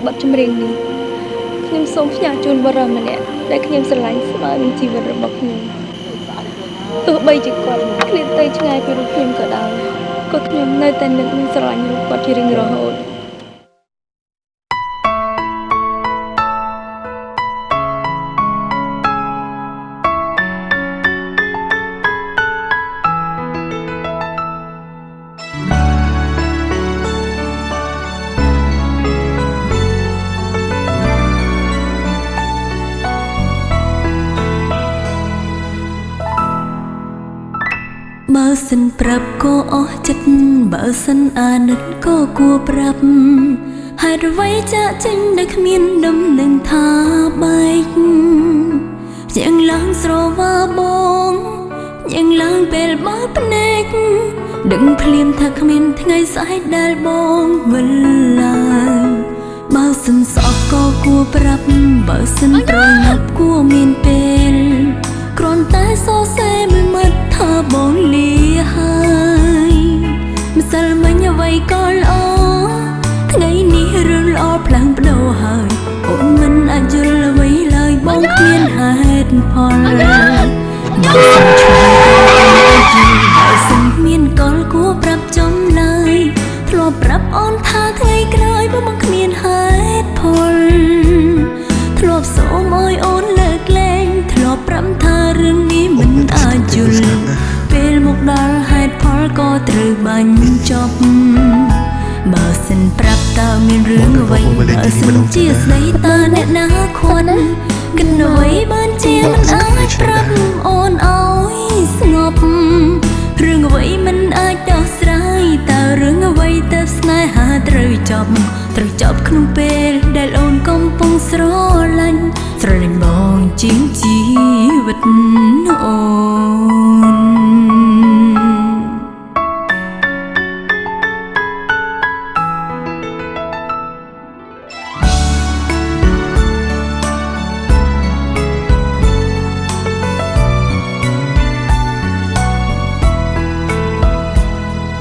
បទចម្រៀងនេះខ្ញុំសូមផ្ញើជូនបរិយាម្នាក់ដែលខ្ញុំស្រឡាញ់ស្មើនឹងជីវិតរបស់ខ្ញុំទោះបីជាគាត់ឃ្លាតទៅឆ្ងាយពីរូបខ្ញុំក៏ដោយក៏ខ្ញុំនៅតែនឹកនិងស្រឡាញ់រូបគាត់ជារៀងរហូតបើសិនប្រាប់ក៏អស់ចិត្តបើសិនអាណិតក៏គួរប្រាប់ហេតុអ្វីចាក់ចេញដែលគ្មានដំណឹងថាបែកយ៉ាងឡើងស្រវាបងយ៉ាងឡើងពេលបើភ្នែកដឹងភ្លាមថាគ្មានថ្ងៃស្អែកដែលបងវិលឡើយបើសិនស្អប់ក៏គួរប្រាប់បើសិនប្រញាប់គួរមានពេលគ្រាន់តែសរសេរមួយមាត់ថាបងលាហើយម្សិលមិញអ្វីក៏ល្អថ្ងៃនេះរឿងល្អផ្លាំងប្ដូរហើយអូនមិនអាចយល់អ្វីឡើយបងគ្មានហេតុផលបើសិនឆ្លើយបើសិនមានកលគួរប្រាប់ចំឡើយធ្លាប់ប្រាប់អូនថាថ្ងៃក្រោយបងគ្មានហេតុផលធ្លាប់សូមឲ្យអូនលើកលែងធ្លាប់ប្រាប់ថារឿងនេះមិនអាចយល់ពេលមកដល់ហេតុផលក៏ត្រូវបាញ់ចប់បើសិនប្រាប់តើមានរឿងអ្វីបើសិនជាស្ដីតើអ្នកណាខន់គិតអ្វីបានជាមិនអាចប្រាប់អូនឲ្យស្ងប់រឿងអ្វីមិនអាចដោះស្រាយតើរឿងអ្វីទៅស្នេហាត្រូវចប់ក្នុងពេលដែលអូនកំពុងស្រឡាញ់បងជាងជីវិតអូន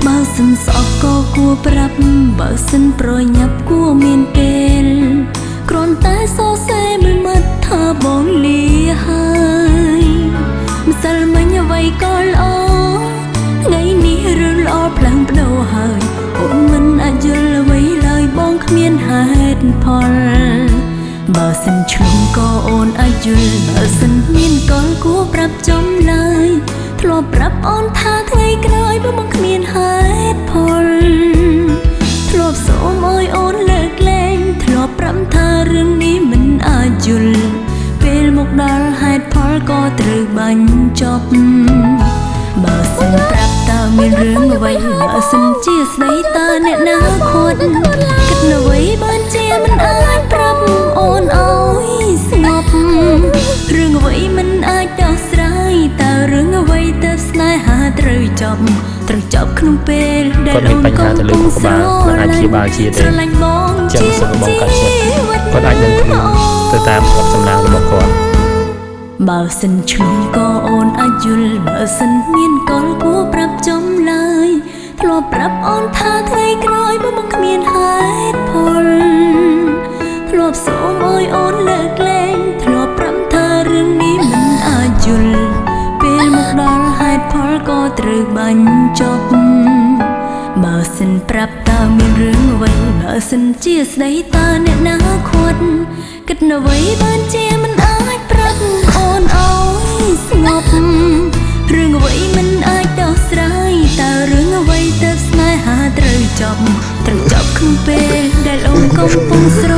បើសិនស្អប់ក៏គួរប្រាប់បើសិនប្រញាប់គួរមានពេលគ្រាន់តែសរសេរមួយមាត់ថាបងលាហើយម្សិលមិញអ្វីក៏ល្អថ្ងៃនេះរឿងល្អផ្លាំងប្ដូរហើយអូនមិនអាចយល់អ្វីឡើយបងគ្មានហេតុផលបើសិនឆ្លងក៏អូនអាចយល់បើសិនមានកលគួរប្រាប់ចំឡើយធ្លាប់ប្រាប់អូនថាថ្ងៃក្រោយបងគ្មានហេតុផលធ្លាប់សូមឲ្យអូនលើកលែងធ្លាប់ប្រាប់ថារឿងនេះមិនអាចយល់ពេលមកដល់ហេតុផលក៏ត្រូវបាញ់ចប់បើសិនប្រាប់តើមានរឿងអ្វីបើសិនជាស្ដីតើអ្នកណាខត់គិតអ្វីបានជាមិនអាចប្រាប់អូនឲ្យស្ងប់រឿងអ្វីមិនអាចដោះស្រាយតើរឿងអ្វីទៅស្នេហាត្រូវចប់ក្នុងពេលដែលអូនកំពុងស្រឡាញ់បងជាជីវិតគាត់អាចនឹងទៅតាមអបសំណាងរបស់គាត់បើសិនឆ្លងក៏អូនអាចយល់បើសិនមានកលគួរប្រាប់ចំឡើយធ្លាប់ប្រាប់អូនថាថ្ងៃក្រោយបងគ្មានហេតុផលធ្លាប់សូមឲ្យអូនលើកលែងធ្លាប់ប្រាប់ថារឿងនេះមិនអាចយល់ពេលមកដល់ហេតុផលក៏ត្រូវបាញ់ចប់បើសិនប្រាប់តើមានរឿងអ្វីបើសិនជាស្ដីតើអ្នកណាខត់គិតអ្វីបានជាមិនអាចប្រាប់អូនឲ្យស្ងប់រឿងអ្វីមិនអាចដោះស្រាយតើរឿងអ្វីទៅស្នេហាត្រូវចប់ក្នុងពេលដែលអូនកំពុងស្រ